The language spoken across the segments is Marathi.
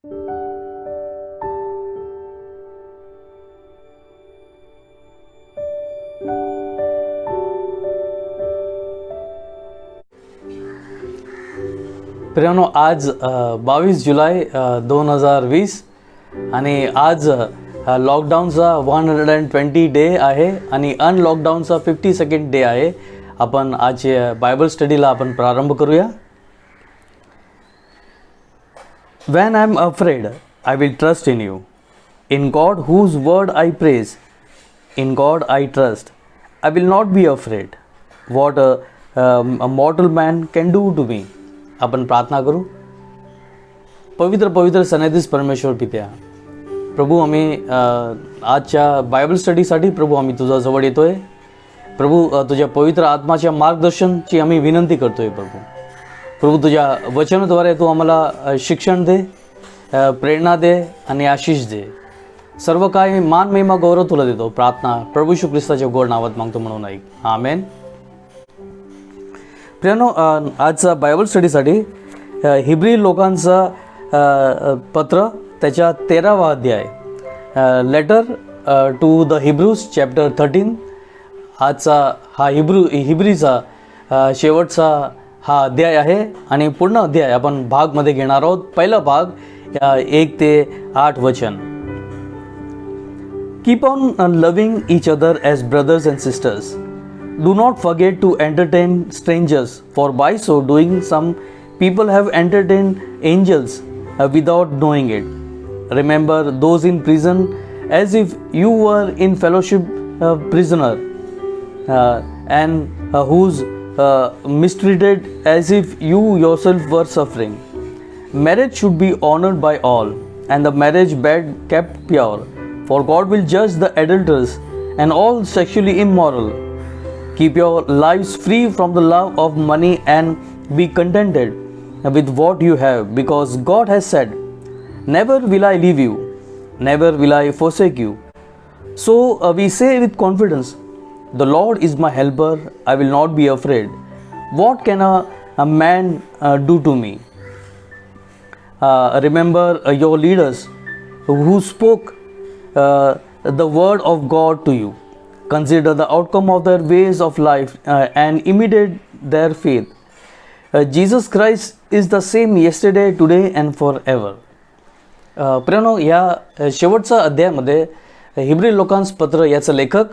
प्रियानो, आज 22 जुलै 2020 आणि आज लॉकडाऊनचा 120 डे आहे आणि अनलॉकडाऊनचा 52nd डे आहे. आपण आज बायबल स्टडीला आपण प्रारंभ करूया. When I am afraid, I will trust in you. In God whose word I praise, in God I trust. I will not be afraid. What a mortal man can do to me. आपण प्रार्थना करू. पवित्र पवित्र सन्निधीस परमेश्वर पित्या, प्रभू आम्ही आजच्या बायबल स्टडीसाठी प्रभू आम्ही तुझ्या जवळ येतोय. प्रभू तुझ्या पवित्र आत्माच्या मार्गदर्शनची आम्ही विनंती करतोय. प्रभू तुझ्या वचनाद्वारे तू आम्हाला शिक्षण दे, प्रेरणा दे आणि आशीष दे. सर्व काही मान महिमा गौरव तुला देतो. प्रार्थना प्रभू येशू ख्रिस्ताच्या गोड नावात मागतो म्हणून ऐक. आमेन. प्रियानो, आजचा बायबल स्टडीसाठी हिब्री लोकांचा पत्र त्याच्या 13वा अध्याय, letter to the Hebrews chapter 13. आजचा हा हिब्रीचा शेवटचा हा अध्याय आहे आणि पूर्ण अध्याय आपण भागमध्ये घेणार आहोत. पहिला भाग 1 ते 8 वचन. Keep on loving each other as brothers and sisters. Do not forget to entertain strangers, for by so doing some people have entertained angels without knowing it. Remember those in prison as if you were in fellowship prisoner, and whose mistreated as if you yourself were suffering. Marriage should be honored by all, and the marriage bed kept pure, for God will judge the adulterers and all sexually immoral. Keep your lives free from the love of money and be contented with what you have, because God has said, never will I leave you, never will I forsake you. So we say with confidence, the Lord is my helper, I will not be afraid. What can a man do to me? Remember your leaders who spoke the word of God to you. Consider the outcome of their ways of life and imitate their faith. Jesus Christ is the same yesterday, today and forever. प्रियानो, या शेवटच्या अध्यायामध्ये हिब्री लोकांस पत्र याचं लेखक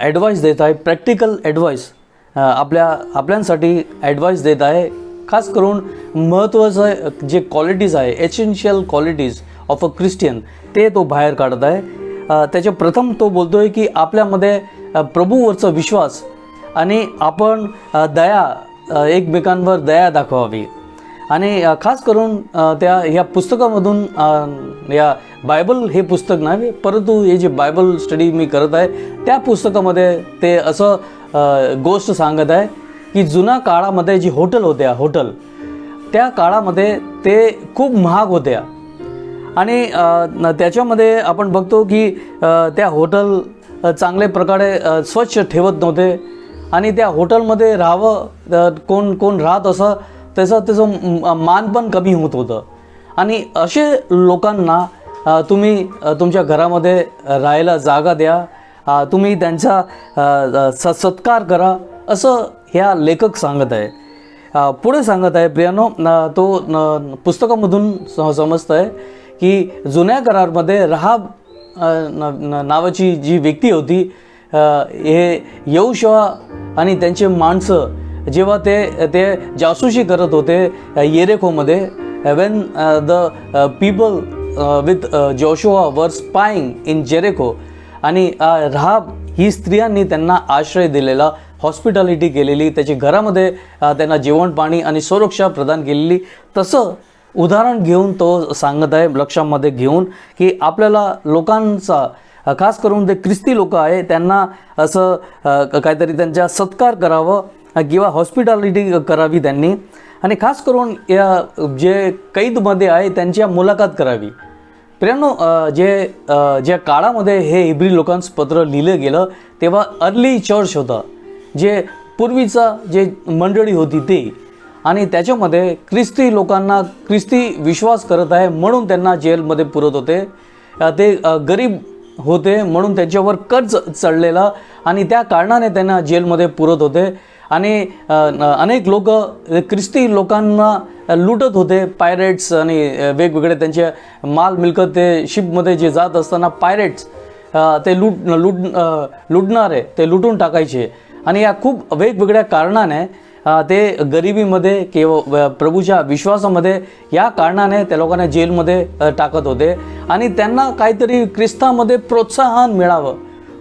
ॲडवाईस देत आहे. प्रॅक्टिकल ॲडवाईस आपल्यांसाठी ॲडवाईस देत आहे. खास करून महत्त्वाचं जे क्वालिटीज आहे, essential qualities of a Christian, ते तो बाहेर काढत आहे. त्याच्या प्रथम तो बोलतो आहे की आपल्यामध्ये प्रभूवरचा विश्वास आणि आपण दया, एकमेकांवर दया दाखवावी. आणि खास करून ह्या पुस्तकामधून, या बायबल हे पुस्तक नाही परंतु हे जे बायबल स्टडी मी करत आहे त्या पुस्तकामध्ये ते असं गोष्ट सांगत आहे की जुन्या काळामध्ये जी हॉटेल त्या काळामध्ये ते खूप महाग होत्या आणि त्याच्यामध्ये आपण बघतो की त्या हॉटेल चांगल्या प्रकारे स्वच्छ ठेवत नव्हते आणि त्या हॉटेलमध्ये राहावं कोण राहत असं त्याचं मान पण कमी होत होतं. आणि असे लोकांना तुम्ही तुमच्या घरामध्ये राहायला जागा द्या, तुम्ही त्यांचा सत्कार करा, असं ह्या लेखक सांगत आहे. पुढे सांगत आहे प्रियानो, तो पुस्तकामधून समजत आहे की जुन्या करारामध्ये राहाब नावाची जी व्यक्ती होती, हे यहोशुआ आणि त्यांचे माणसं जेव्हा ते जासूसी करत होते येरिकोमध्ये, when the people with Joshua were spying in Jericho, आणि राहाब ही स्त्रियांनी त्यांना आश्रय दिलेला, हॉस्पिटॅलिटी केलेली, त्याच्या घरामध्ये त्यांना जेवण पाणी आणि सुरक्षा प्रदान केलेली, तसं उदाहरण घेऊन तो सांगत आहे, लक्षामध्ये घेऊन की आपल्याला लोकांचा, खास करून ते ख्रिस्ती लोक आहे, त्यांना असं काहीतरी त्यांचा सत्कार करावं किंवा हॉस्पिटॅलिटी करावी त्यांनी. आणि खास करून या जे कैदमध्ये आहे त्यांच्या मुलाखत करावी. प्रियानो, ज्या काळामध्ये हे हिब्री लोकांचं पत्र लिहिलं गेलं तेव्हा अर्ली चर्च होता, जे पूर्वीचा जे मंडळी होती ते, आणि त्याच्यामध्ये ख्रिस्ती लोकांना ख्रिस्ती विश्वास करत आहे म्हणून त्यांना जेलमध्ये पुरत होते. ते गरीब होते म्हणून त्यांच्यावर कर्ज चढलेला आणि त्या कारणाने त्यांना जेलमध्ये पुरत होते. आणि अनेक लोक ख्रिस्ती लोकांना लुटत होते. पायरेट्स आणि वेगवेगळे त्यांचे माल मिळकत ते शिपमध्ये जे जात असताना पायरेट्स ते लुटणारे ते लुटून टाकायचे. आणि या खूप वेगवेगळ्या कारणाने ते गरिबीमध्ये किंवा प्रभूच्या विश्वासामध्ये या कारणाने त्या लोकांना जेलमध्ये टाकत होते. आणि त्यांना काहीतरी ख्रिस्तामध्ये प्रोत्साहन मिळावं,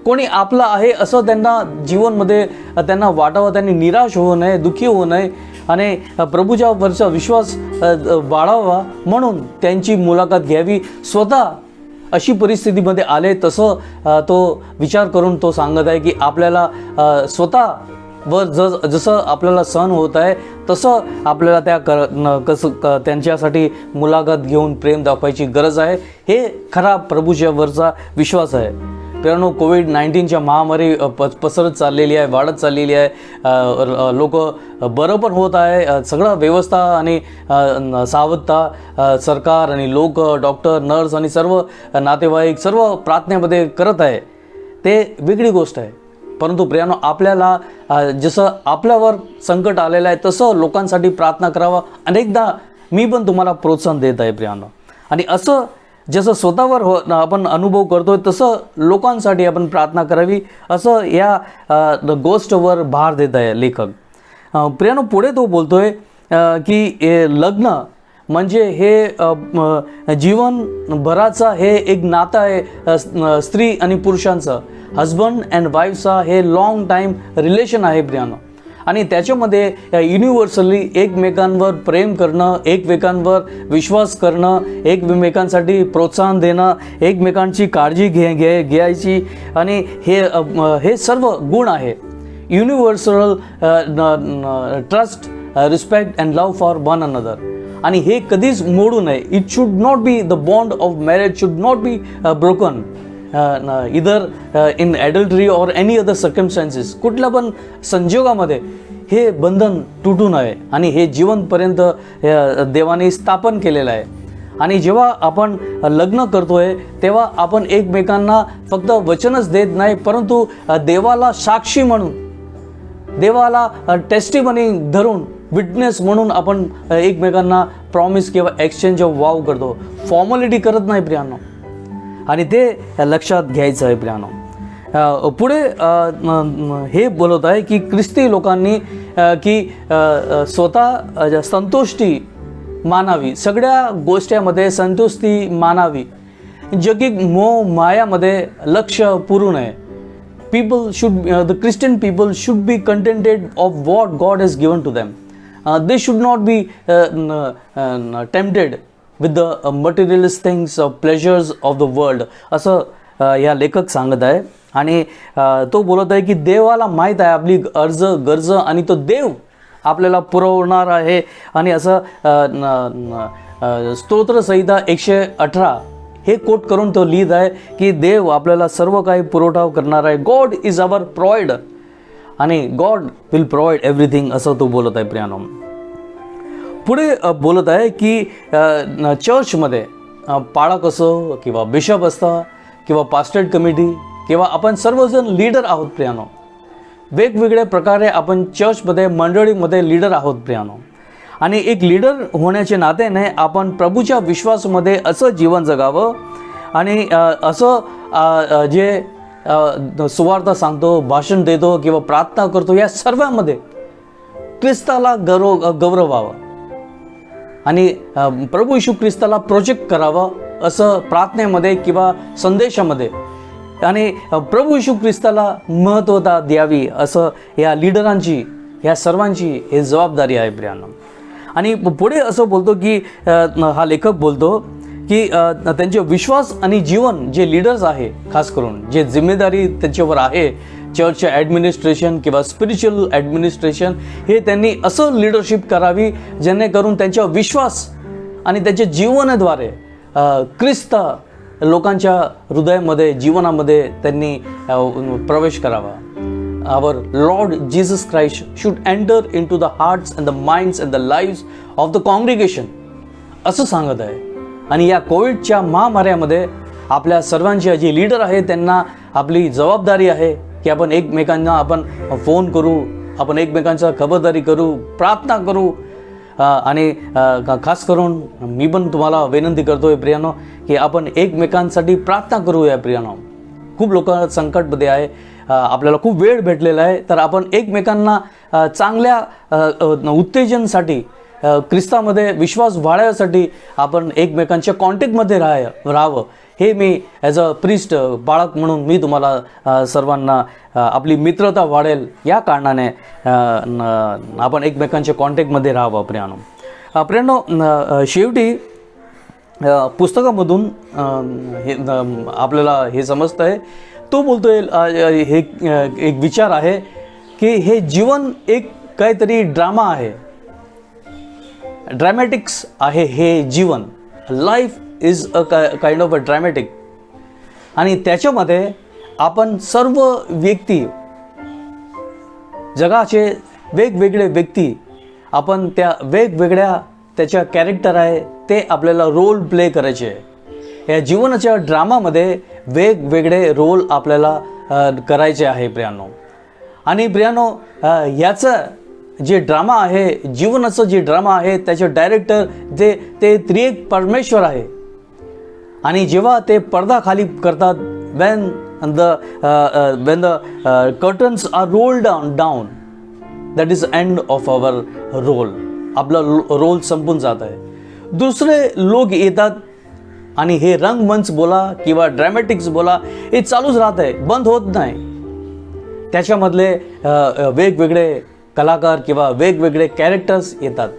कोणी आपलं आहे असं त्यांना जीवनमध्ये त्यांना वाटावं, त्यांनी निराश होऊ नये, दुःखी होऊ नये आणि प्रभूच्यावरचा विश्वास वाढावा म्हणून त्यांची मुलाखत घ्यावी. स्वतः अशी परिस्थितीमध्ये आले तसं तो विचार करून तो सांगत आहे की आपल्याला स्वतः व जसं आपल्याला सहन होत आहे तसं आपल्याला त्यांच्यासाठी मुलाखत घेऊन प्रेम दाखवायची गरज आहे. हे खरा प्रभूच्यावरचा विश्वास आहे. मित्रांनो, कोविड-19च्या महामारी पसरत चाललेली आहे, वाढत चाललेली आहे. लोक बरं पण होत आहे. सगळं व्यवस्था आणि सावधता सरकार आणि लोक, डॉक्टर, नर्स आणि सर्व नातेवाईक सर्व प्रार्थनेमध्ये करत आहे. ते वेगळी गोष्ट आहे. परंतु प्रियानो, आपल्याला जसं आपल्यावर संकट आलेलं आहे तसं लोकांसाठी प्रार्थना करावा. अनेकदा मी पण तुम्हाला प्रोत्साहन देत आहे प्रियानो. आणि असं जसं स्वतःवर आपण अनुभव करतोय तसं लोकांसाठी आपण प्रार्थना करावी, असं या गोष्टवर भार देत आहे लेखक. प्रियानो, पुढे तो बोलतोय की लग्न म्हणजे हे जीवनभराचा हे एक नातं आहे स्त्री आणि पुरुषांचं. हजबंड अँड वाईफचा हे लॉंग टाईम रिलेशन आहे प्रियानो. आणि त्याच्यामध्ये युनिव्हर्सली एकमेकांवर प्रेम करणं, एकमेकांवर विश्वास करणं, एकमेकांसाठी प्रोत्साहन देणं, एकमेकांची काळजी घ्यायची आणि हे सर्व गुण आहे. Universal trust, respect and love for one another. आणि हे कधीच मोडू नये. It should not be the bond of marriage should not be broken either in adultery or any other circumstances. कुठल्या पण संजोगामध्ये हे बंधन तुटू नये. आणि हे जीवनपर्यंत देवाने स्थापन केलेलं आहे. आणि जेव्हा आपण लग्न करतोय तेव्हा आपण एकमेकांना फक्त वचनच देत नाही, परंतु देवाला साक्षी म्हणून, देवाला टेस्टिमनी धरून, विटनेस म्हणून आपण एकमेकांना प्रॉमिस किंवा एक्सचेंज ऑफ वाव करतो. फॉर्मॅलिटी करत नाही प्रियानो. आणि ते लक्षात घ्यायचं आहे प्रियानो. पुढे हे बोलत आहे की ख्रिस्ती लोकांनी की स्वतः संतुष्टी मानावी, सगळ्या गोष्टीमध्ये संतुष्टी मानावी, जगिक मोह मायामध्ये लक्ष पुरू नये. people should the Christian people should be contented of what God has given to them. They should not be tempted with the materialist things or pleasures of the world. असं या लेखक सांगत आहे. आणि तो बोलत आहे की देवाला माहीत आहे आपली गरज आणि तो देव आपल्याला पुरवणार आहे. आणि असं स्तोत्रसंहिता 118 हे कोट करून तो लिहित आहे की देव आपल्याला सर्व काही पुरवठा करणार आहे. गॉड इज अवर प्रोव्हाइडर आणि गॉड विल प्रोव्हाइड एव्हरीथिंग, असं तो बोलत आहे प्रियानो. पुढे बोलत आहे की चर्चमध्ये पाळक असो किंवा बिशप असता किंवा पास्टेट कमिटी किंवा आपण सर्वजण लीडर आहोत प्रियानो. वेगवेगळ्या प्रकारे आपण चर्चमध्ये मंडळीमध्ये लीडर आहोत प्रियानो. आणि एक लीडर होण्याच्या नात्याने आपण प्रभूच्या विश्वासामध्ये असं जीवन जगावं आणि असं जे सुवार्ता सांगतो, भाषण देतो किंवा प्रार्थना करतो, या सर्वांमध्ये ख्रिस्ताला गौरव व्हावा आणि प्रभू येशू ख्रिस्ताला प्रोजेक्ट करावं असं प्रार्थनेमध्ये किंवा संदेशामध्ये, आणि प्रभू येशू ख्रिस्ताला महत्त्वता द्यावी असं या लीडरांची, या सर्वांची हे जबाबदारी आहे प्रियानो. आणि पुढे असं बोलतो की हा लेखक बोलतो की त्यांचे विश्वास आणि जीवन जे लीडर्स आहे, खास करून जे जिम्मेदारी त्यांच्यावर आहे चर्चचे ॲडमिनिस्ट्रेशन किंवा स्पिरिच्युअल ॲडमिनिस्ट्रेशन, हे त्यांनी असं लीडरशिप करावी जेणेकरून त्यांचा विश्वास आणि त्यांच्या जीवनाद्वारे ख्रिस्त लोकांच्या हृदयामध्ये, जीवनामध्ये त्यांनी प्रवेश करावा. our Lord Jesus Christ should enter into the hearts and the minds and the lives of the congregation, असं सांगत आहे. आणि या कोविडच्या महामारीमध्ये आपल्या सर्वांची जी लीडर आहे त्यांना आपली जबाबदारी आहे की आपण एकमेकांना आपण फोन करू, आपण एकमेकांचा खबरदारी करू, प्रार्थना करू. आणि खास करून मी पण तुम्हाला विनंती करतोय प्रियानो की आपण एकमेकांसाठी प्रार्थना करूया प्रियानो. खूप लोक संकटमध्ये आहे, आपल्याला खूप वेळ भेटलेला आहे, तर आपण एकमेकांना चांगल्या उत्तेजनासाठी, ख्रिस्तामध्ये विश्वास वाढवण्यासाठी आपण एकमेकांच्या कॉन्टॅक्टमध्ये राहावं. हे मी ॲज अ प्रिस्ट बाळक म्हणून मी तुम्हाला सर्वांना आपली मित्रता वाढेल या कारणाने आपण एकमेकांच्या कॉन्टॅक्टमध्ये राहावं प्रियानो. प्रियानो, शेवटी पुस्तकामधून हे आपल्याला हे समजतं आहे, तो बोलतोय हे एक विचार आहे की हे जीवन एक काहीतरी ड्रामा आहे, ड्रॅमॅटिक्स आहे हे जीवन. Life is a kind of a dramatic. आणि त्याच्यामध्ये आपण सर्व व्यक्ती, जगाचे वेगवेगळे व्यक्ती, आपण त्या वेगवेगळ्या त्याच्या कॅरेक्टर आहे ते आपल्याला रोल प्ले करायचे आहे. या जीवनाच्या ड्रामामध्ये वेगवेगळे रोल आपल्याला करायचे आहे प्रियानो. आणि प्रियानो, याचं जे ड्रामा आहे, जीवनाचं जे ड्रामा आहे, त्याचे डायरेक्टर ते त्रिएक परमेश्वर आहे. आणि जेव्हा ते पडदा खाली करतात, when the curtains are rolled down, that is end of our role. आपला रोल संपून जात आहे. दुसरे लोक येतात आणि हे रंगमंच बोला किंवा ड्रॅमॅटिक्स बोला, हे चालूच राहत आहे, बंद होत नाही. त्याच्यामधले वेगवेगळे कलाकार किंवा वेगवेगळे कॅरेक्टर्स येतात.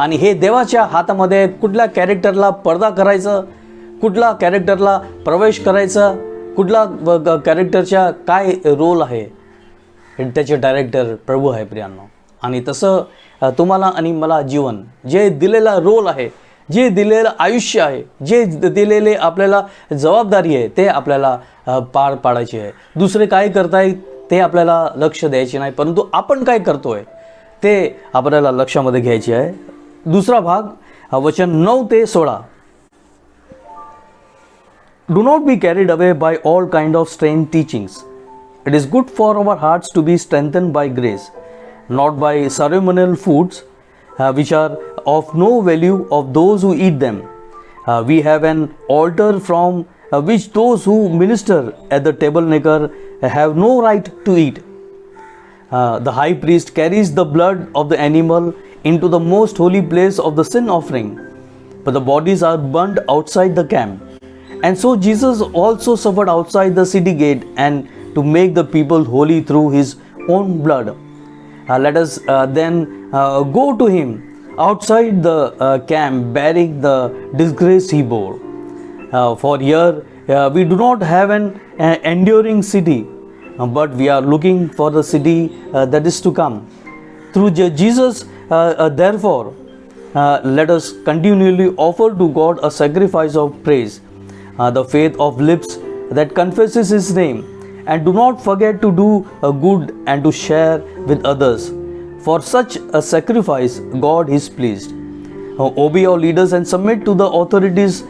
आणि हे देवाच्या हातामध्ये कुठल्या कॅरेक्टरला पडदा करायचं, कुठला कॅरेक्टरला प्रवेश करायचा, कुठला कॅरेक्टरच्या काय रोल आहे, त्याचे डायरेक्टर प्रभू आहे प्रियांनो. आणि तसं तुम्हाला आणि मला जीवन, जे दिलेला रोल आहे, जे दिलेलं आयुष्य आहे, जे दिलेले आपल्याला जबाबदारी आहे, ते आपल्याला पार पाडायची आहे. दुसरे काय करतायत ते आपल्याला लक्ष द्यायचे नाही, परंतु आपण काय करतोय ते आपल्याला लक्षामध्ये घ्यायचे आहे. दुसरा भाग, वचन 9 ते 16. Do not be carried away by all kind of strange teachings. It is good for our hearts to be strengthened by grace, not by ceremonial foods, which are of no value of those who eat them. We have an altar from which those who minister at the tabernacle have no right to eat. The high priest carries the blood of the animal into the most holy place of the sin offering, but the bodies are burnt outside the camp. And so Jesus also suffered outside the city gate and to make the people holy through his own blood. Let us then go to him outside the camp, bearing the disgrace he bore. For here we do not have an enduring city, but we are looking for the city that is to come. Through Jesus, therefore, let us continually offer to God a sacrifice of praise, the faith of lips that confesses his name, and do not forget to do good and to share with others. For such a sacrifice God is pleased. Obey your leaders and submit to the authorities.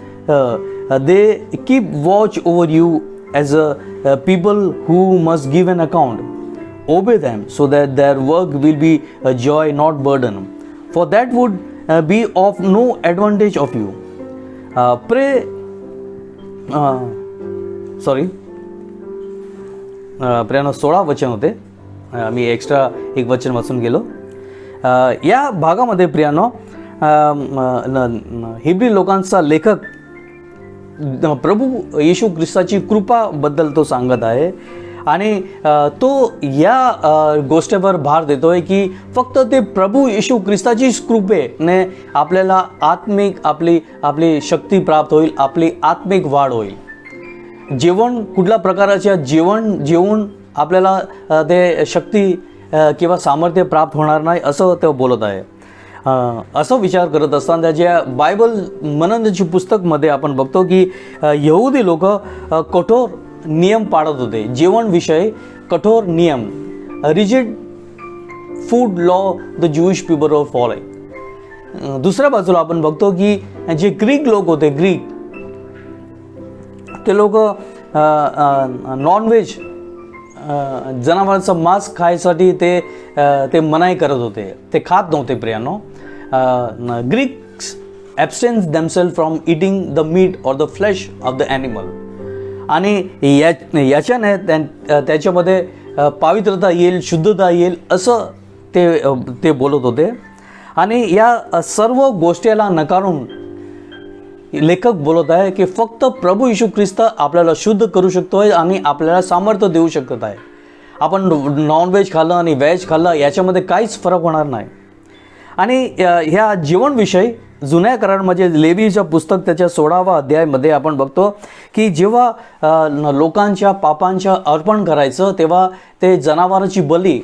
They keep watch over you as a people who must give an account. Obey them so that their work will be a joy, not burden, for that would be of no advantage of you. Pray प्रियानो 16 वचन होते, मी एक्स्ट्रा एक वचन वाचून गेलो. या भागामध्ये प्रियानो हिब्री लोकांचा लेखक प्रभू येशू ख्रिस्ताची कृपाबद्दल तो सांगत आहे. आणि तो या गोष्टीवर भार देतोय की फक्त ते प्रभू येशू ख्रिस्ताची कृपेने आपल्याला आत्मिक आपली शक्ती प्राप्त होईल, आपली आत्मिक वाढ होईल. जेवण कुठल्या प्रकारच्या जेवून आपल्याला ते शक्ती किंवा सामर्थ्य प्राप्त होणार नाही असं ते बोलत आहे. असं विचार करत असताना त्याच्या बायबल मननची पुस्तकमध्ये आपण बघतो की यहुदी लोक कठोर नियम पाळत होते, जेवणविषयी कठोर नियम. rigid food law the Jewish people were following. दुसऱ्या बाजूला आपण बघतो की जे ग्रीक लोक होते, ते लोक नॉनव्हेज जनावरांचं मांस खायसाठी ते मनाई करत होते, ते खात नव्हते प्रियानो. Greeks abstains themselves from eating the meat और the flesh of the animal. आणि याच्याने त्याच्यामध्ये पवित्रता येईल, शुद्धता येईल असं ते बोलत होते. आणि या सर्व गोष्टीला नकारून लेखक बोलत आहे की फक्त प्रभू येशू ख्रिस्त आपल्याला शुद्ध करू शकतोय आणि आपल्याला सामर्थ्य देऊ शकत आहे. आपण नॉनव्हेज खाल्लं आणि व्हेज खाल्लं याच्यामध्ये काहीच फरक होणार नाही. आणि ह्या जीवनविषयी जुन्या करारामध्ये लेवीचं पुस्तक त्याच्या 16व्या अध्यायामध्ये आपण बघतो की जेव्हा लोकांच्या पापांच्या अर्पण करायचं तेव्हा ते जनावरांची बली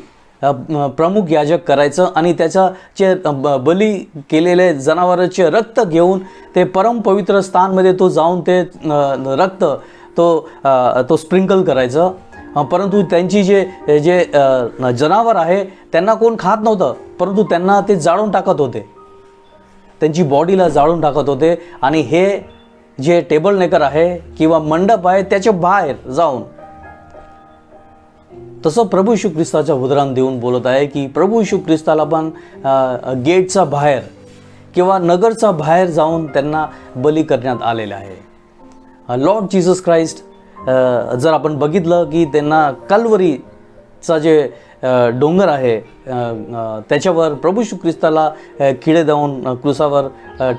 प्रमुख याजक करायचं आणि त्याचे बली केलेले जनावरांचे रक्त घेऊन ते परमपवित्र स्थानमध्ये तो जाऊन ते रक्त तो स्प्रिंकल करायचं. परंतु त्यांची जे जनावर आहे त्यांना कोण खात नव्हतं, परंतु त्यांना ते जाळून टाकत होते, त्यांची बॉडीला जाळून टाकत होते. आणि हे जे टेबल नेकर आहे किंवा मंडप आहे त्याच्या बाहेर जाऊन, तसं प्रभू येशू ख्रिस्ताच्या उदाहरण देऊन बोलत आहे की प्रभू येशू ख्रिस्ताला पण गेटचा बाहेर किंवा नगरचा बाहेर जाऊन त्यांना बली करण्यात आलेलं आहे. लॉर्ड जीसस ख्राइस्ट जर आपण बघितलं की त्यांना कल्वरीचा जे डोंगर आहे त्याच्यावर प्रभू येशू ख्रिस्ताला खिळे देऊन क्रुसावर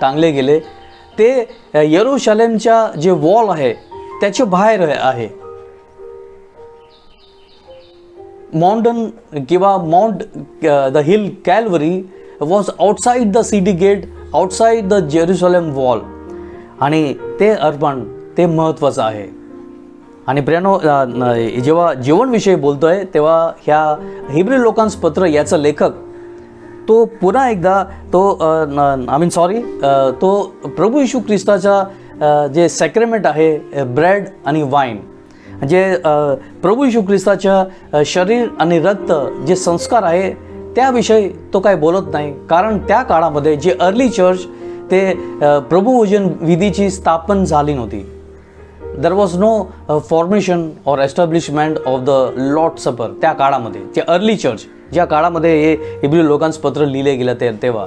टांगले गेले. ते यरूशलेमच्या जे वॉल आहे त्याच्या बाहेर आहे. माउंटन किंवा mount the hill Calvary was outside the city gate, outside the Jerusalem wall. आणि ते अर्पण ते महत्त्वाचं आहे. आणि प्रियानो, जेव्हा जीवनविषयी बोलतोय तेव्हा ह्या हिब्री लोकांचं पत्र याचा लेखक तो पुन्हा एकदा तो प्रभू येशू ख्रिस्ताचा जे सॅक्रेमेंट आहे ब्रेड आणि वाईन, जे प्रभू येशू ख्रिस्ताच्या शरीर आणि रक्त जे संस्कार आहे त्याविषयी तो काय बोलत नाही. कारण त्या काळामध्ये जे अर्ली चर्च ते प्रभुभोजन विधीची स्थापन झाली नव्हती. देर वॉज नो फॉर्मेशन और एस्टॅब्लिशमेंट ऑफ द लॉर्ड सपर. त्या काळामध्ये जे अर्ली चर्च ज्या काळामध्ये हे हिब्री लोकांचं पत्र लिहिले गेलं तेव्हा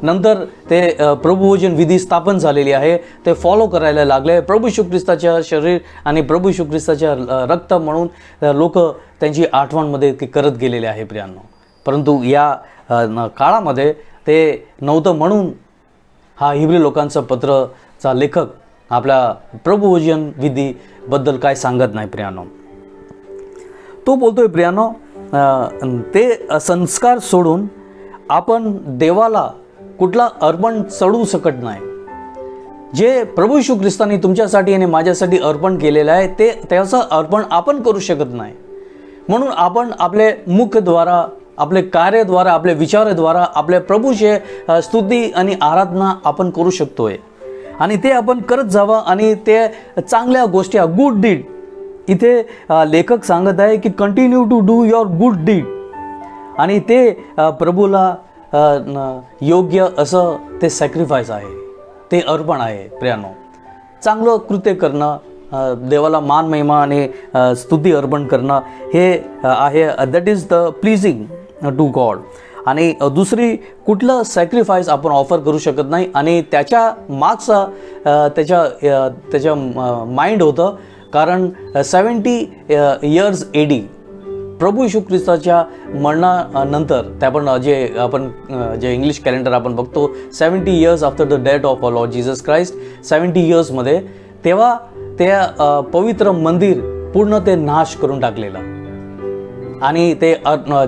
नंतर ते प्रभुभोजन विधी स्थापन झालेली आहे, ते फॉलो करायला लागले. प्रभू येशू ख्रिस्ताच्या शरीर आणि प्रभू येशू ख्रिस्ताच्या रक्त म्हणून लोक त्यांची आठवणमध्ये ते करत गेलेले आहे प्रियांनो. परंतु या काळामध्ये ते नव्हतं म्हणून हा हिब्री लोकांचं पत्रचा लेखक आपल्या प्रभुभोजन विधीबद्दल काय सांगत नाही प्रियांनो. तो बोलतोय प्रियांनो, ते संस्कार सोडून आपण देवाला कुठला अर्पण चढवू शकत नाही. जे प्रभू येशू ख्रिस्ताने तुमच्यासाठी आणि माझ्यासाठी अर्पण केलेलं आहे ते त्याचं अर्पण आपण करू शकत नाही. म्हणून आपण आपले मुखद्वारा, आपले कार्यद्वारा, आपले विचाराद्वारा आपल्या प्रभूचे स्तुती आणि आराधना आपण करू शकतोय. आणि ते आपण करत जावं. आणि ते चांगल्या गोष्टी, गुड डीड, इथे लेखक सांगत आहे की continue to do your good deed. आणि ते प्रभूला योग्य असं ते सॅक्रिफाईस आहे, ते अर्पण आहे प्रियानो. चांगलं कृत्य करणं, देवाला मान महिमा आणि स्तुती अर्पण करणं हे आहे, that is the pleasing to God. आणि दुसरी कुठलं सॅक्रिफाईस आपण ऑफर करू शकत नाही. आणि त्याच्या मागचा त्याच्या माइंड होतं. कारण 70 इयर्स AD प्रभू येशू ख्रिस्ताच्या मरणानंतर जे इंग्लिश कॅलेंडर आपण बघतो 70 years after the death of Lord Jesus Christ, 70 इयर्समध्ये तेव्हा त्या पवित्र मंदिर पूर्ण ते नाश करून टाकलेलं. आणि ते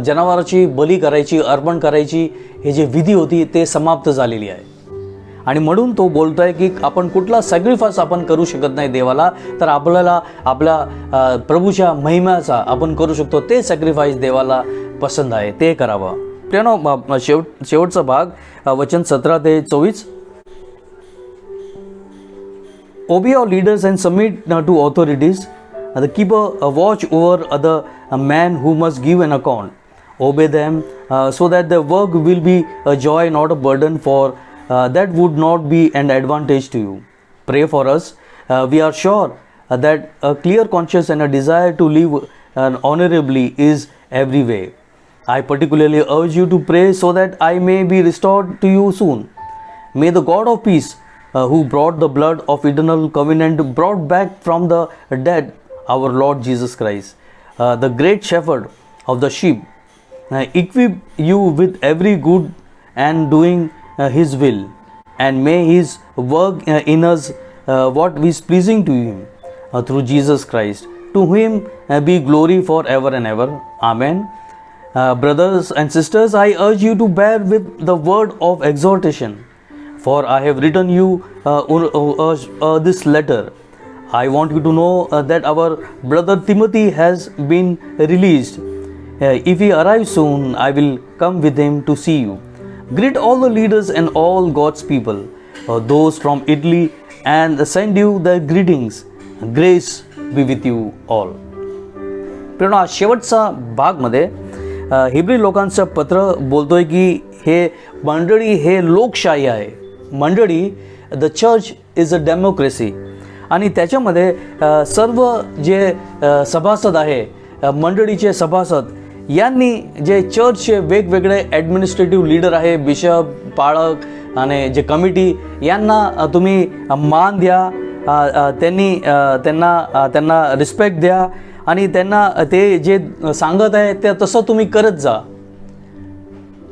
जनावराची बली करायची, अर्पण करायची हे जे विधी होती ते समाप्त झालेली आहे. आणि म्हणून तो बोलतोय की आपण कुठला सॅक्रिफाईस आपण करू शकत नाही देवाला, तर आपल्याला आपल्या प्रभूच्या महिम्याचा आपण करू शकतो. ते सॅक्रिफाईस देवाला पसंत आहे, ते करावं. प्रियानो, शेवटचा भाग वचन 17 ते 24. Obey your leaders and submit to authorities. The keep a watch over the man who must give an account. Obey them so that the work will be a joy, not a burden, for that would not be an advantage to you. Pray for us. We are sure that a clear conscience and a desire to live honorably is every way. I particularly urge you to pray so that I may be restored to you soon. May the God of peace, who brought the blood of eternal covenant, brought back from the dead our Lord Jesus Christ, the great shepherd of the sheep, equip you with every good and doing his will, and may his work in us what is pleasing to him through Jesus Christ. To him be glory forever and ever. Amen. Brothers and sisters, I urge you to bear with the word of exhortation, for I have written you this letter. I want you to know that our brother Timothy has been released. If he arrives soon, I will come with him to see you. Greet all the leaders and all God's people, those from Italy, and send you the greetings. Grace be with you all. प्रेरणा शेवटचा भागमध्ये हिब्री लोकांचं पत्र बोलतोय की हे मंडळी हे लोकशाही आहे. मंडळी, the church is a democracy, आणि त्याच्यामध्ये सर्व जे सभासद आहे, मंडळीचे सभासद यांनी जे चर्चचे वेगवेगळे ॲडमिनिस्ट्रेटिव्ह लीडर आहे, बिशप, पाळक आणि जे कमिटी, यांना तुम्ही मान द्या, त्यांना रिस्पेक्ट द्या, आणि त्यांना ते जे सांगत आहे ते तसं तुम्ही करत जा.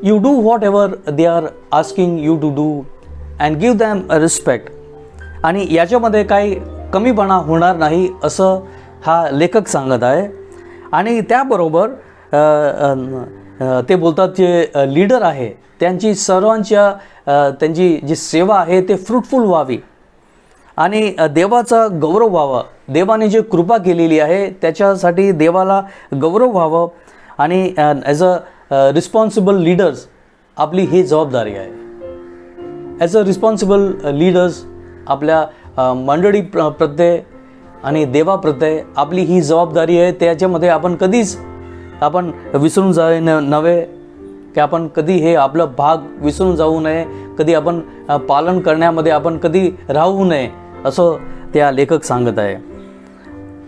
You do whatever they are asking you to do and give them respect. आणि याच्यामध्ये काही कमीपणा होणार नाही असं हा लेखक सांगत आहे. आणि त्याबरोबर ते बोलतात जे लीडर आहे त्यांची सर्वांच्या त्यांची जी सेवा आहे ते फ्रुटफुल व्हावी आणि देवाचा गौरव व्हावा. देवाने जे कृपा केलेली आहे त्याच्यासाठी देवाला गौरव व्हावं, आणि ॲज अ रिस्पॉन्सिबल लीडर्स आपली ही जबाबदारी आहे. ॲज अ रिस्पॉन्सिबल लीडर्स आपल्या मंडळी प्रत्यय आणि देवाप्रत्यय आपली ही जबाबदारी आहे. त्याच्यामध्ये आपण कधीच विसरून जाऊ नव्हे, की आपण कधी हे आपलं भाग विसरून जाऊ नये, कधी आपण पालन करण्यामध्ये आपण कधी राहू नये असं त्या लेखक सांगत आहे.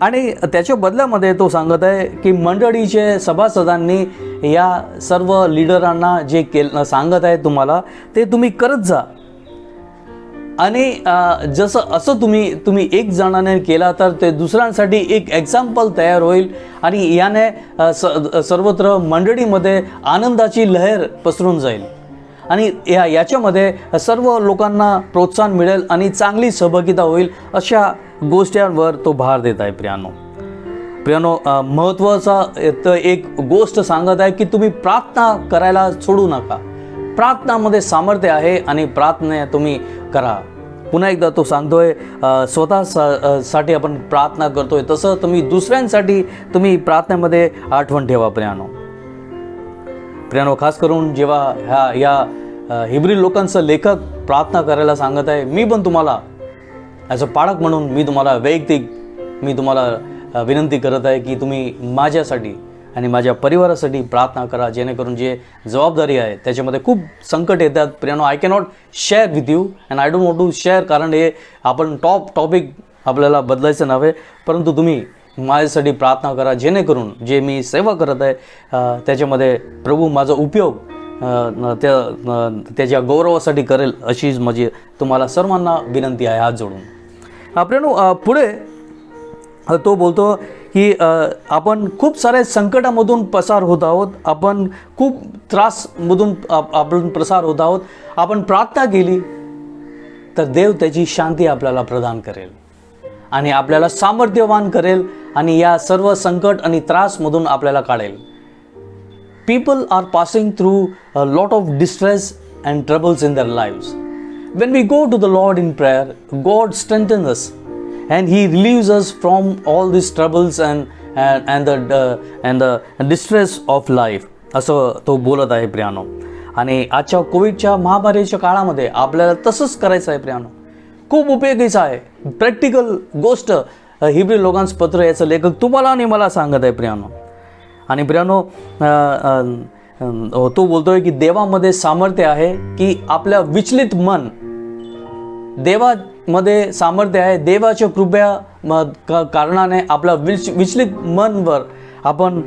आणि त्याच्या बदल्यामध्ये तो सांगत आहे की मंडळीचे सभासदांनी या सर्व लीडरांना जे सांगत आहे तुम्हाला ते तुम्ही करत जा. आणि जसं असं तुम्ही एक जणाने केला तर ते दुसऱ्यांसाठी एक एक्झाम्पल तयार होईल, आणि याने सर्वत्र मंडळीमध्ये आनंदाची लहर पसरून जाईल, आणि याच्यामध्ये सर्व लोकांना प्रोत्साहन मिळेल आणि चांगली सहभागिता होईल. अशा गोष्टींवर तो भार देत आहे. प्रियानो, महत्त्वाचा तर एक गोष्ट सांगत आहे की तुम्ही प्रार्थना करायला सोडू नका. प्रार्थनामध्ये सामर्थ्य आहे आणि प्रार्थना तुम्ही करा. पुन्हा एकदा तो सांगतोय स्वतःसाठी आपण प्रार्थना करतोय तसं तुम्ही दुसऱ्यांसाठी तुम्ही प्रार्थनेमध्ये आठवण ठेवा. प्रियानो, खास करून जेव्हा या हिब्री लोकांचं लेखक प्रार्थना करायला सांगत आहे, मी पण तुम्हाला ॲज अ पाळक म्हणून मी तुम्हाला विनंती करत आहे की तुम्ही माझ्यासाठी आणि माझ्या परिवारासाठी प्रार्थना करा, जेणेकरून जे जबाबदारी आहे त्याच्यामध्ये खूप संकट येतात. प्रियानो, I cannot share with you and I don't want to share, कारण हे आपण टॉपिक आपल्याला बदलायचं नव्हे, परंतु तुम्ही माझ्यासाठी प्रार्थना करा, जेणेकरून जे मी सेवा करत आहे त्याच्यामध्ये प्रभू माझा उपयोग त्याच्या गौरवासाठी करेल, अशीच माझी तुम्हाला सर्वांना विनंती आहे हात जोडून. प्रियानो, पुढे तो बोलतो की आपण खूप साऱ्या संकटामधून पसार होत आहोत, आपण खूप त्रासमधून आपण प्रसार होत आहोत. आपण प्रार्थना केली तर देव त्याची शांती आपल्याला प्रदान करेल आणि आपल्याला सामर्थ्यवान करेल आणि या सर्व संकट आणि त्रासमधून आपल्याला काढेल. People are passing through a lot of distress and troubles in their lives. When we go to the Lord in prayer, God strengthens us and He relieves us from all these troubles and the distress of life. असं तो बोलत आहे प्रियानो. आणि आजच्या कोविडच्या महामारीच्या काळामध्ये आपल्याला तसंच करायचं आहे प्रियानो. खूप उपयोगीचं आहे, प्रॅक्टिकल गोष्ट हिब्री लोकांचं पत्र याचं लेखक तुम्हाला आणि मला सांगत आहे प्रियानो. आणि प्रियानो तो बोलतोय की देवामध्ये सामर्थ्य आहे, की आपल्या विचलित मन, देवामध्ये सामर्थ्य आहे. देवाच्या कृपया कारणाने आपल्या विचलित मनवर आपण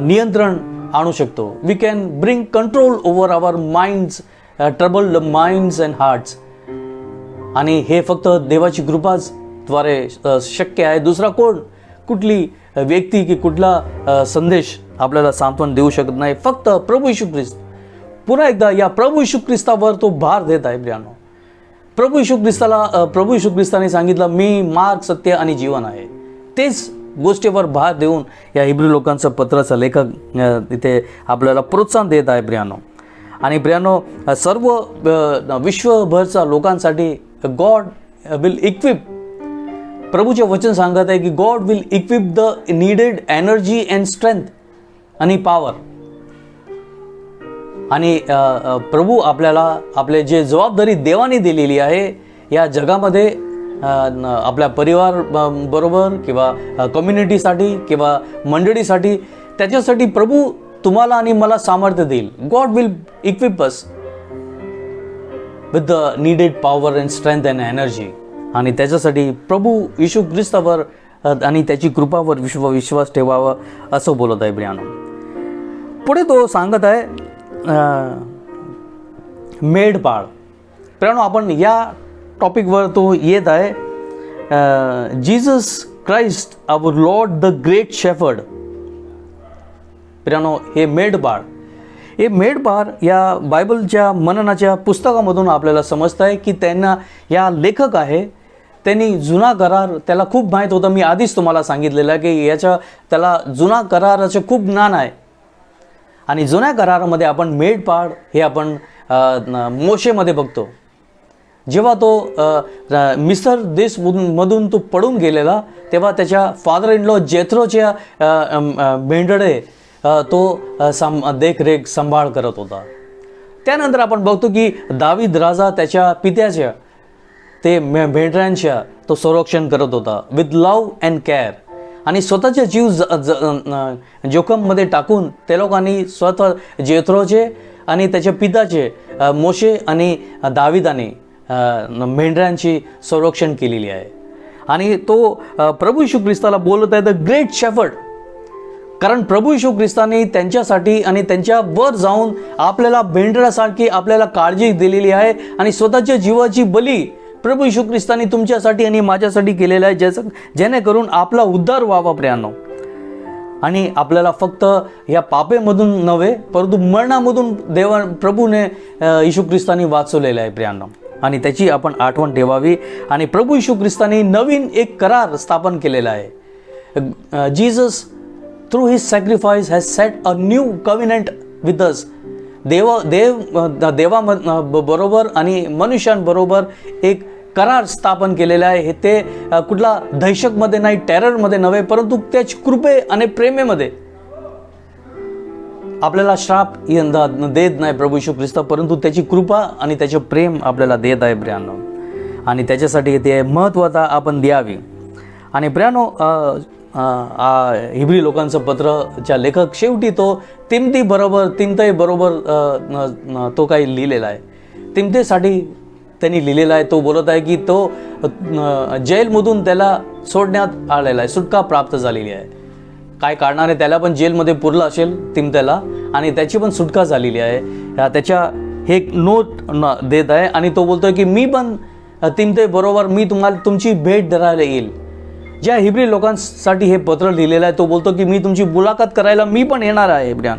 नियंत्रण आणू शकतो. We can bring control over our minds, troubled minds and hearts. आणि हे फक्त देवाची कृपाच द्वारे शक्य आहे. दुसरा कुठली व्यक्ती की कुठला संदेश आपल्याला सांत्वन देऊ शकत नाही. फक्त प्रभू येशू ख्रिस्त. पुन्हा एकदा या प्रभू येशू ख्रिस्तावर तो भार देत आहे प्रियानो. प्रभू येशू ख्रिस्ताने सांगितलं, मी मार्ग, सत्य आणि जीवन आहे. तेच गोष्टीवर भार देऊन या हिब्रू लोकांचं पत्राचा लेखक इथे आपल्याला प्रोत्साहन देत आहे प्रियानो. आणि प्रियानो, सर्व विश्वभरच्या लोकांसाठी गॉड विल इक्विप, प्रभूचे वचन सांगत आहे की God will equip the needed energy and strength आणि पॉवर. आणि प्रभू आपल्याला आपले जे जबाबदारी देवाने दिलेली आहे या जगामध्ये, आपल्या परिवार बरोबर किंवा कम्युनिटीसाठी किंवा मंडळीसाठी, त्याच्यासाठी प्रभू तुम्हाला आणि मला सामर्थ्य देईल. God will equip us with the needed power and strength and energy. आणि त्याच्यासाठी प्रभू येशू ख्रिस्तावर आणि त्याची कृपावर विश्वास ठेवावा असं बोलत आहे प्रियानो. पुढे तो सांगत आहे मेढपाळ. प्रियानो, आपण या टॉपिकवर तो येत आहे. Jesus Christ our Lord the great shepherd. प्रियानो, हे मेढपाळ या बायबलच्या मननाच्या पुस्तकामधून आपल्याला समजतं आहे की त्यांना या लेखक आहे, त्यांनी जुना करार त्याला खूप माहीत होतं. मी आधीच तुम्हाला सांगितलेलं आहे की त्याला जुना कराराचे खूप ज्ञान आहे. आणि जुन्या करारामध्ये आपण मेढपाळ हे आपण मोशेमध्ये बघतो. जेव्हा तो मिस्र देशमधून तो पडून गेलेला, तेव्हा त्याच्या फादर इन लॉ जेथरोच्या मेंढडे तो देखरेख सांभाळ करत होता. त्यानंतर आपण बघतो की दावीद राजा त्याच्या पित्याच्या ते मेंढरांच्या तो संरक्षण करत होता विथ लव अँड केअर. आणि स्वतःचे जीव जोखममध्ये टाकून त्या लोकांनी स्वतः जेथरोचे आणि त्याच्या पिताचे मोशे आणि दाविदाने मेंढरांची संरक्षण केलेली आहे. आणि तो प्रभू येशू ख्रिस्ताला बोलत आहे द ग्रेट शेफर्ड. कारण प्रभू येशू ख्रिस्ताने त्यांच्यासाठी आणि त्यांच्यावर जाऊन आपल्याला मेंढरासारखी आपल्याला काळजी दिलेली आहे. आणि स्वतःच्या जीवाची बली प्रभू येशू ख्रिस्ताने तुमच्यासाठी आणि माझ्यासाठी केलेलं आहे, जेणेकरून आपला उद्धार व्हावा प्रियानो. आणि आपल्याला फक्त या पापेमधून नव्हे, परंतु मरणामधून प्रभूने येशू ख्रिस्ताने वाचवलेलं आहे प्रियानो. आणि त्याची आपण आठवण ठेवावी. आणि प्रभू येशू ख्रिस्ताने नवीन एक करार स्थापन केलेला आहे. Jesus through his sacrifice has set a new covenant with us. देवा बरोबर आणि मनुष्यांबरोबर एक करार स्थापन केलेला आहे. हे ते कुठला दहशतमध्ये नाही, टेररमध्ये नव्हे, परंतु त्याची कृपे आणि प्रेमेमध्ये. आपल्याला श्राप देत नाही प्रभू येशू ख्रिस्त, परंतु त्याची कृपा आणि त्याचे प्रेम आपल्याला देत आहे प्रियानो. आणि त्याच्यासाठी ते महत्त्वता आपण द्यावी. आणि प्रियानो, हिब्री लोकांचं पत्रच्या लेखक शेवटी तो तिमोथी बरोबर तो काही लिहिलेला आहे. तिमोथीसाठी त्यांनी लिहिलेला आहे. तो बोलत आहे की तो जेलमधून त्याला सोडण्यात आलेला आहे, सुटका प्राप्त झालेली आहे. काय कारणाने त्याला पण जेलमध्ये पुरलं असेल तिमोथीला, आणि त्याची पण सुटका झालेली आहे. त्याच्या हे एक नोट देत आहे. आणि तो बोलतोय की मी पण तिमोथी बरोबर मी तुमची भेट धरायला येईल. ज्या हिब्री लोकांसाठी हे पत्र लिहिलेलं आहे, तो बोलतो की मी तुमची मुलाखत करायला मी पण येणार आहे ब्रियान.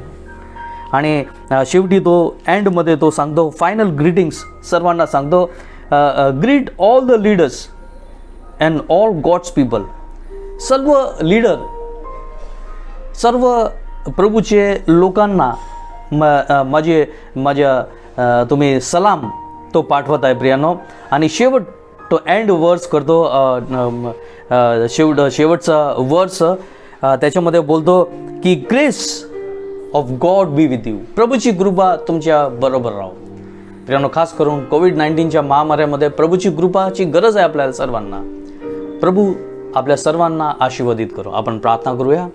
आणि शेवटी तो एंडमध्ये तो सांगतो फायनल ग्रीटिंग्स सर्वांना सांगतो, greet all the leaders and all God's people. सर्व लीडर, सर्व प्रभूचे लोकांना माझ्या तुम्ही सलाम तो पाठवत आहे प्रियानो. आणि शेवट तो एंड वर्स करतो, शेवटचा वर्स त्याच्यामध्ये बोलतो की grace of God be with you. प्रभूची कृपा तुमच्या बरोबर राहो. प्रियानो, खास करून कोविड-19च्या महामारीमध्ये प्रभूची कृपाची गरज आहे आपल्याला सर्वांना. प्रभू आपल्या सर्वांना आशीर्वादित करो. आपण प्रार्थना करूया.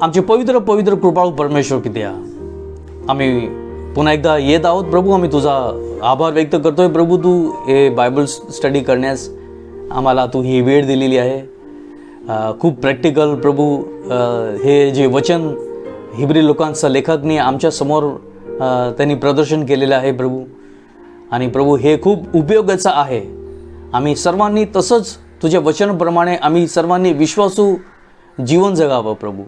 आमचे पवित्र पवित्र कृपाळू परमेश्वर पित्या, आम्ही पुन्हा एकदा येत आहोत प्रभू. आम्ही तुझा आभार व्यक्त करतोय प्रभू. तू हे बायबल स्टडी करण्यास आम्हाला तू ही वेळ दिलेली आहे. खूप प्रॅक्टिकल प्रभू हे जे वचन हिब्री लोकांचा लेखकने आमच्यासमोर त्यांनी प्रदर्शन केलेलं आहे प्रभू. आणि प्रभू हे खूप उपयोगाचं आहे. आम्ही सर्वांनी तसंच तुझ्या वचनाप्रमाणे आम्ही सर्वांनी विश्वासू जीवन जगावं प्रभू.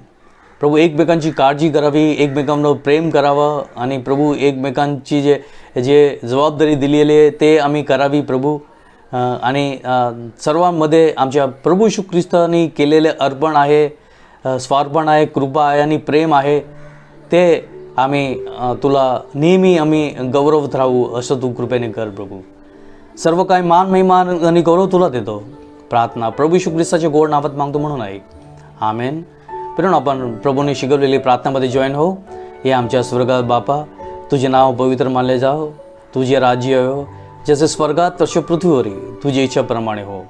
प्रभू एकमेकांची काळजी करावी, एकमेकांवर प्रेम करावं आणि प्रभू एकमेकांची जे जबाबदारी दिलेली आहे ते आम्ही करावी प्रभू. आणि सर्वांमध्ये आमच्या प्रभू येशू ख्रिस्ताने केलेले अर्पण आहे, स्वार्पण आहे, कृपा आहे आणि प्रेम आहे, ते आम्ही तुला नेहमी आम्ही गौरवत राहू असं तू कृपेने कर प्रभू. सर्व काही मान महिमा आणि गौरव तुला देतो. प्रार्थना प्रभू येशू ख्रिस्ताच्या गोड नावात मागतो म्हणून ऐक. आमेन. फिरून आपण प्रभूने शिकवलेली प्रार्थनामध्ये जॉईन हो. हे आमच्या स्वर्गात बापा, तुझे नाव पवित्र मानले जाओ, तुझे राज्य हो, जसे स्वर्गात तसे पृथ्वीवरही तुझी इच्छाप्रमाणे हो.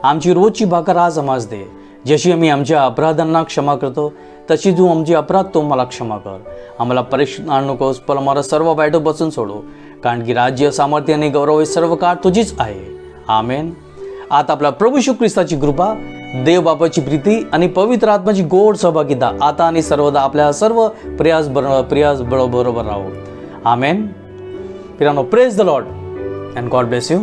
आमची रोजची भाकर आज आम्हास दे. जशी आम्ही आमच्या अपराधांना क्षमा करतो तशी तू आमचे अपराध तो मला क्षमा कर. आम्हाला परीक्षेत आणू नकोस, पण आम्हाला सर्व वाईटापासून सोडो, कारण की राज्य, सामर्थ्य आणि गौरव हे सर्व काळ तुझीच आहे. आमेन. आता आपला प्रभू येशू ख्रिस्ताची कृपा, देव बापाची प्रीती आणि पवित्र आत्माची गोड सहभागिता आता आणि सर्वदा आपल्या सर्व प्रयास बरोबर राहो. आमेन. पिरानो, praise the Lord and God bless you.